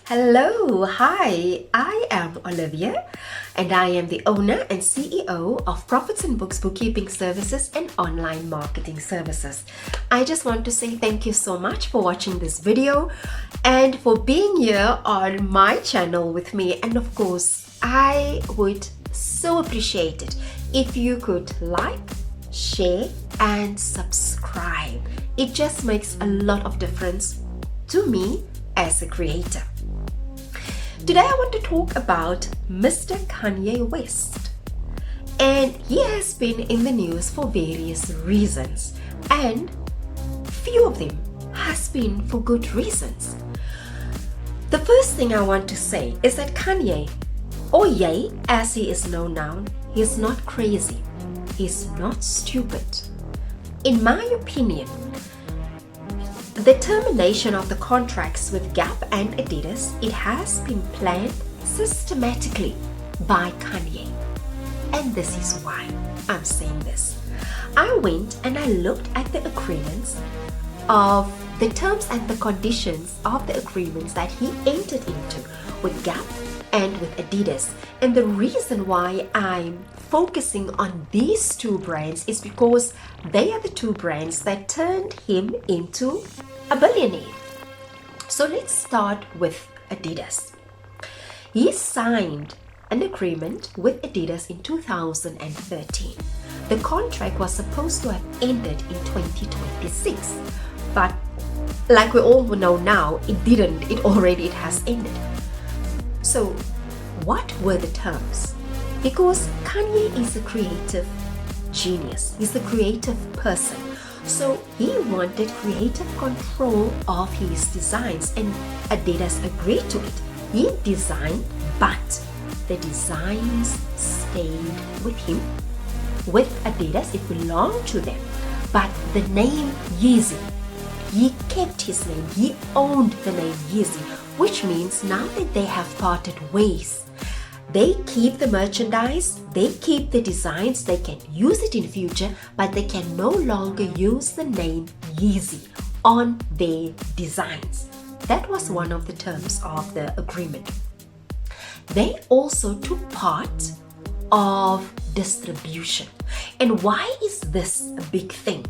Hello, hi, I am Olivia and I am the owner and CEO of Profits and Books Bookkeeping Services and Online Marketing Services. I just want to say thank you so much for watching this video and for being here on my channel with me. And of course, I would so appreciate it if you could like, share and subscribe. It just makes a lot of difference to me as a creator. Today I want to talk about Mr. Kanye West, and he has been in the news for various reasons, and few of them has been for good reasons. The first thing I want to say is that Kanye, or Ye as he is known now, he's not crazy, he's not stupid. In my opinion, the termination of the contracts with Gap and Adidas, it has been planned systematically by Kanye. And this is why I'm saying this. I went and I looked at the agreements of the terms and the conditions of the agreements that he entered into with Gap and with Adidas. And the reason why I'm focusing on these two brands is because they are the two brands that turned him into a billionaire. So let's start with Adidas. He signed an agreement with Adidas in 2013. The contract was supposed to have ended in 2026, but like we all know now, it didn't. It has ended. So what were the terms? Because Kanye is a creative genius. He's a creative person. So he wanted creative control of his designs, and Adidas agreed to it. He designed, but the designs stayed with him. With Adidas, it belonged to them. But the name Yeezy, he kept his name. He owned the name Yeezy, which means now that they have parted ways, they keep the merchandise, they keep the designs, they can use it in future, but they can no longer use the name Yeezy on their designs. That was one of the terms of the agreement. They also took part of distribution. And why is this a big thing?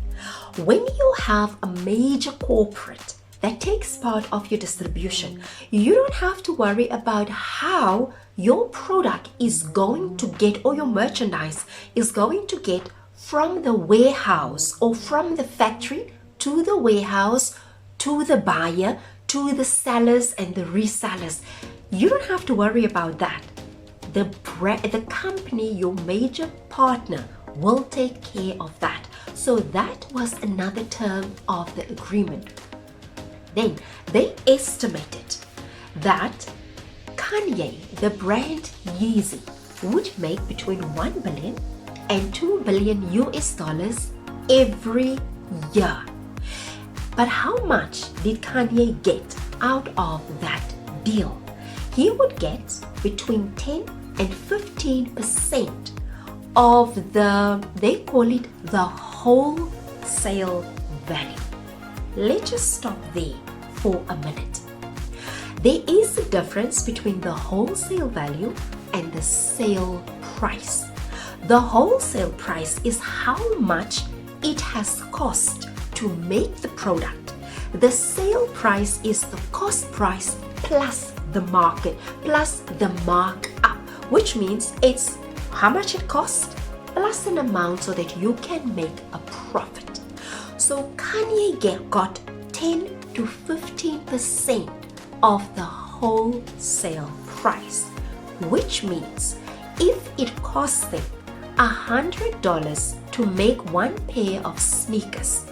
When you have a major corporate that takes part of your distribution, you don't have to worry about how your product is going to get, or your merchandise is going to get from the warehouse or from the factory to the warehouse, to the buyer, to the sellers and the resellers. You don't have to worry about that. The company, your major partner, will take care of that. So that was another term of the agreement. Then they estimated that Kanye, the brand Yeezy, would make between 1 billion and 2 billion US dollars every year. But how much did Kanye get out of that deal? He would get between 10 and 15% of they call it the wholesale value. Let's just stop there for a minute. There is a difference between the wholesale value and the sale price. The wholesale price is how much it has cost to make the product. The sale price is the cost price plus the market, plus the markup, which means it's how much it costs plus an amount so that you can make a profit. So Kanye got 10 to 15% of the wholesale price, which means if it costs them $100 to make one pair of sneakers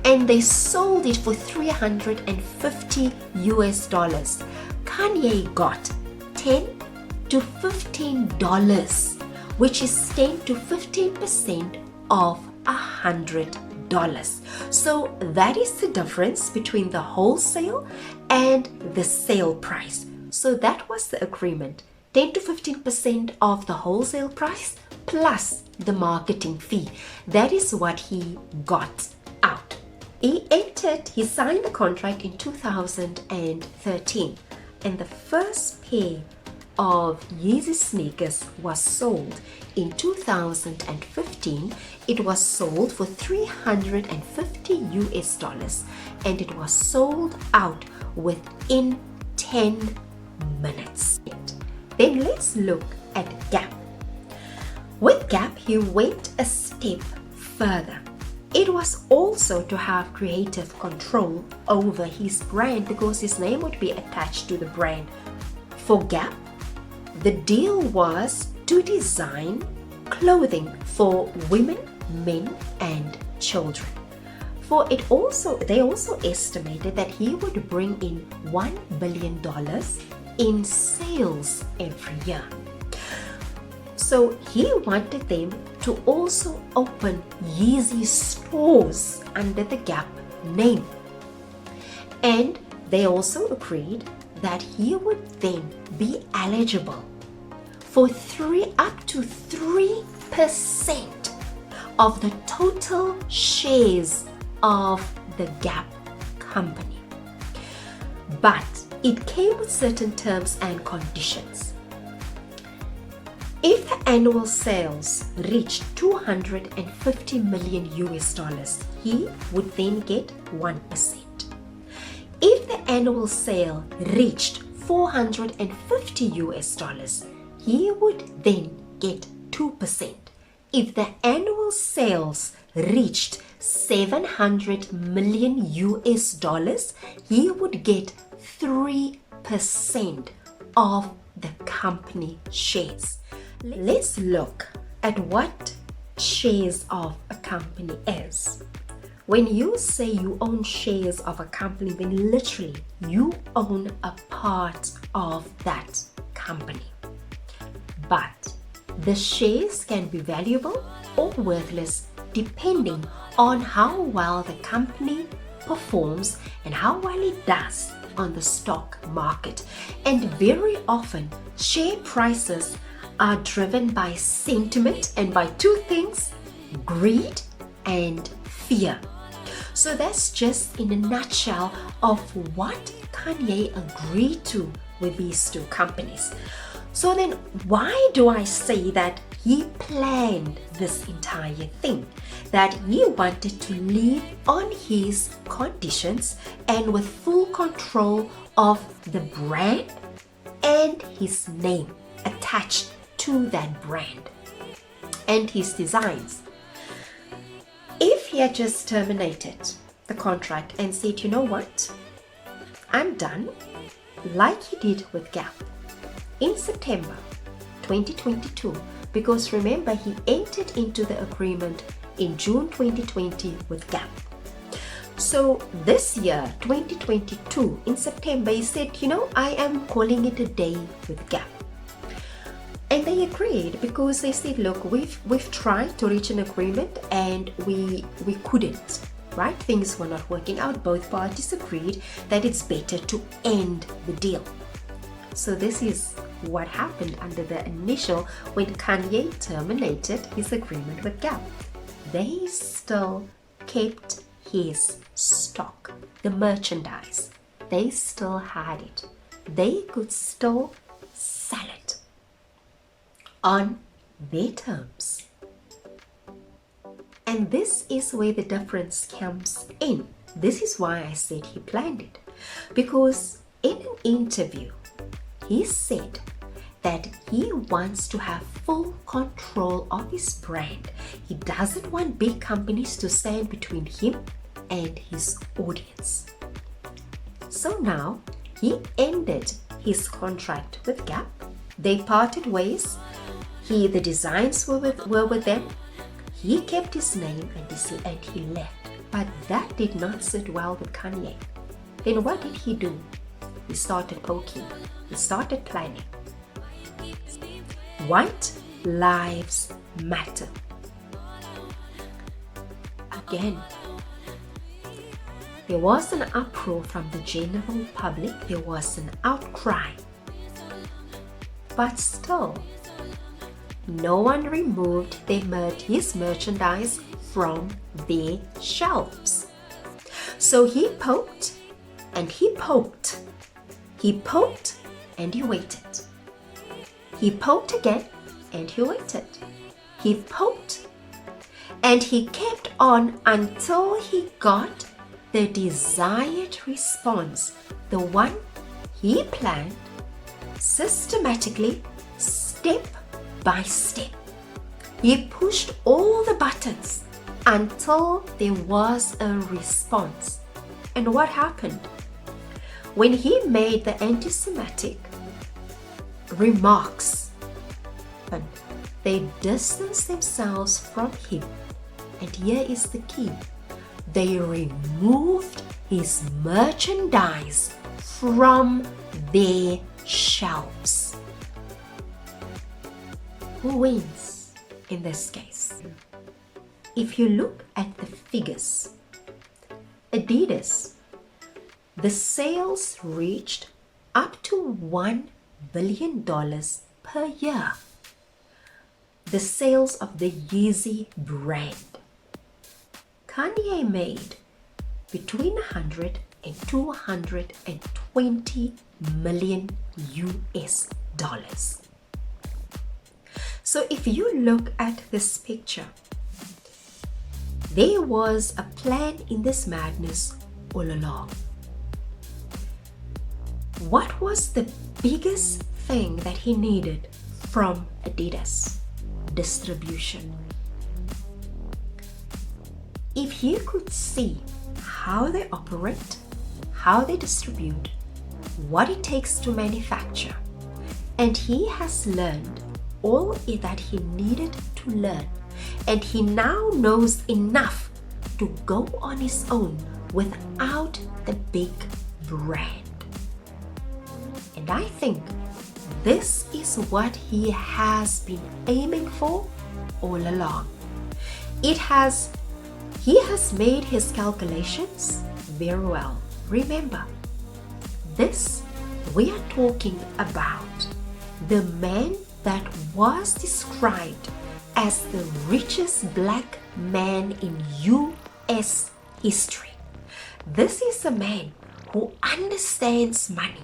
and they sold it for $350 US, Kanye got $10 to $15, which is 10 to 15% of $100. So that is the difference between the wholesale and the sale price. So that was the agreement. 10 to 15% of the wholesale price plus the marketing fee. That is what he got out. He signed the contract in 2013. and the first pair of Yeezy sneakers was sold in 2015. It was sold for $350 and it was sold out within 10 minutes. Then let's look at Gap. With Gap, he went a step further. It was also to have creative control over his brand because his name would be attached to the brand. For Gap, the deal was to design clothing for women, men, and children. They also estimated that he would bring in $1 billion in sales every year. So he wanted them to also open Yeezy stores under the Gap name. And they also agreed that he would then be eligible for up to 3% of the total shares of the Gap company. But it came with certain terms and conditions. If the annual sales reached $250 million, he would then get 1%. If the annual sale reached $450, he would then get 2%. If the annual sales reached $700 million, he would get 3% of the company shares. Let's look at what shares of a company is. When you say you own shares of a company, then literally you own a part of that company. But the shares can be valuable or worthless depending on how well the company performs and how well it does on the stock market. And very often, share prices are driven by sentiment and by two things: greed and fear. So that's just in a nutshell of what Kanye agreed to with these two companies. So then why do I say that he planned this entire thing? That he wanted to live on his conditions and with full control of the brand and his name attached to that brand and his designs. If he had just terminated the contract and said, you know what, I'm done, like he did with Gap in September 2022, because remember he entered into the agreement in June 2020 with Gap. So this year, 2022, in September, he said, you know, I am calling it a day with Gap. And they agreed because they said, look, we've tried to reach an agreement and we couldn't, right? Things were not working out. Both parties agreed that it's better to end the deal. So this is what happened under the initial when Kanye terminated his agreement with Gap. They still kept his stock, the merchandise. They still had it. They could still sell it on their terms. And this is where the difference comes in. This is why I said he planned it. Because in an interview, he said that he wants to have full control of his brand. He doesn't want big companies to stand between him and his audience. So now he ended his contract with Gap. They parted ways. The designs were with them. He kept his name and he left. But that did not sit well with Kanye. Then what did he do? He started poking. He started planning. White lives matter. Again, there was an uproar from the general public. There was an outcry. But still, no one removed his merchandise from their shelves. So he poked and he poked He poked and he waited. He poked again and he waited. He poked and he kept on until he got the desired response, the one he planned systematically, step by step. He pushed all the buttons until there was a response. And what happened? When he made the anti-Semitic remarks, they distanced themselves from him. And here is the key. They removed his merchandise from their shelves. Who wins in this case? If you look at the figures, Adidas, the sales reached up to $1 billion per year. The sales of the Yeezy brand. Kanye made between 100 and 220 million US dollars. So if you look at this picture, there was a plan in this madness all along. What was the biggest thing that he needed from Adidas? Distribution. If you could see how they operate, how they distribute, what it takes to manufacture, and he has learned all that he needed to learn, and he now knows enough to go on his own without the big brand. And I think this is what he has been aiming for all along. He has made his calculations very well. Remember, we are talking about the man that was described as the richest black man in US history. This is a man who understands money.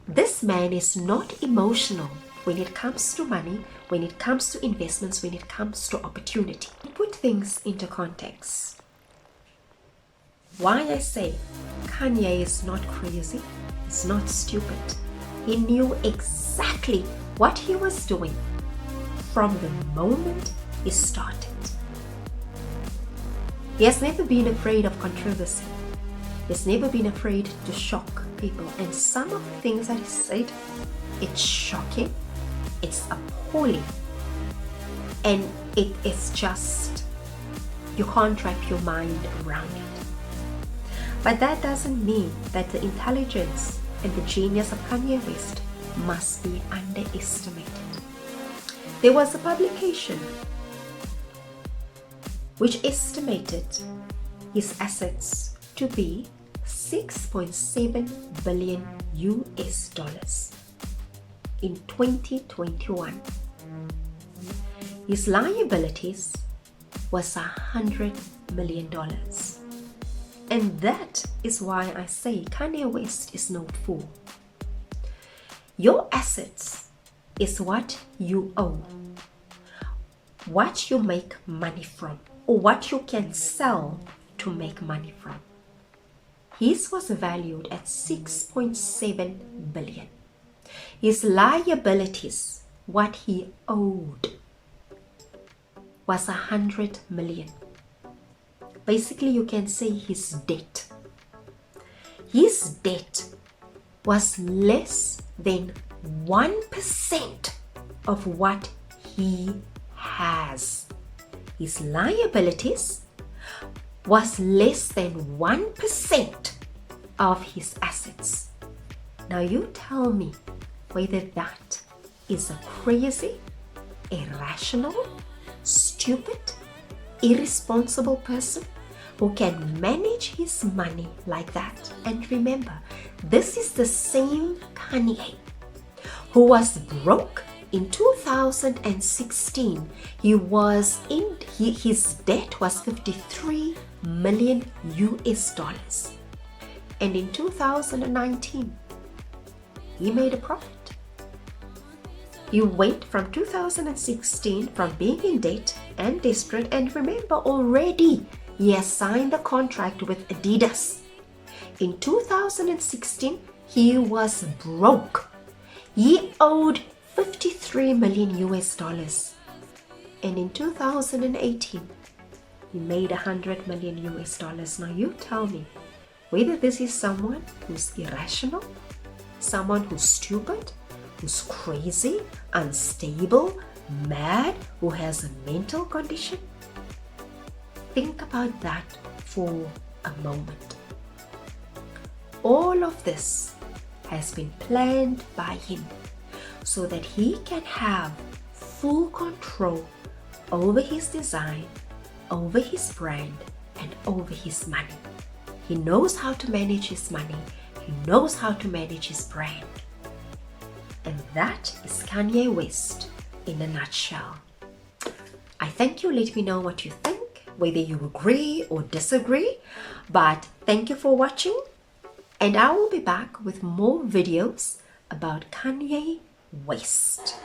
This man is not emotional when it comes to money, when it comes to investments, when it comes to opportunity. Put things into context. Why I say Kanye is not crazy, he's not stupid. He knew exactly what he was doing from the moment he started. He has never been afraid of controversy. He's never been afraid to shock people. And some of the things that he said, it's shocking, it's appalling, and it is just, you can't wrap your mind around it. But that doesn't mean that the intelligence and the genius of Kanye West must be underestimated. There was a publication which estimated his assets to be 6.7 billion US dollars in 2021. His liabilities was $100 million. And that is why I say Kanye West is no fool. Your assets is what you own, what you make money from, or what you can sell to make money from. His was valued at 6.7 billion. His liabilities, what he owed, was 100 million. Basically, you can say his debt. His debt was less than 1% of what he has. His liabilities was less than 1% of his assets. Now you tell me whether that is a crazy, irrational, stupid, irresponsible person who can manage his money like that. And remember, this is the same Kanye who was broke in 2016. His debt was 53 million US dollars. And in 2019, he made a profit. He went from 2016 from being in debt and desperate, and remember already he has signed the contract with Adidas. In 2016 he was broke. He owed 53 million US dollars, and in 2018 he made 100 million US dollars. Now you tell me whether this is someone who's irrational, someone who's stupid, who's crazy, unstable, mad, who has a mental condition. Think about that for a moment. All of this has been planned by him so that he can have full control over his design, over his brand, and over his money. He knows how to manage his money. He knows how to manage his brand. And that is Kanye West in a nutshell. I thank you. Let me know what you think, whether you agree or disagree. But thank you for watching. And I will be back with more videos about Kanye West.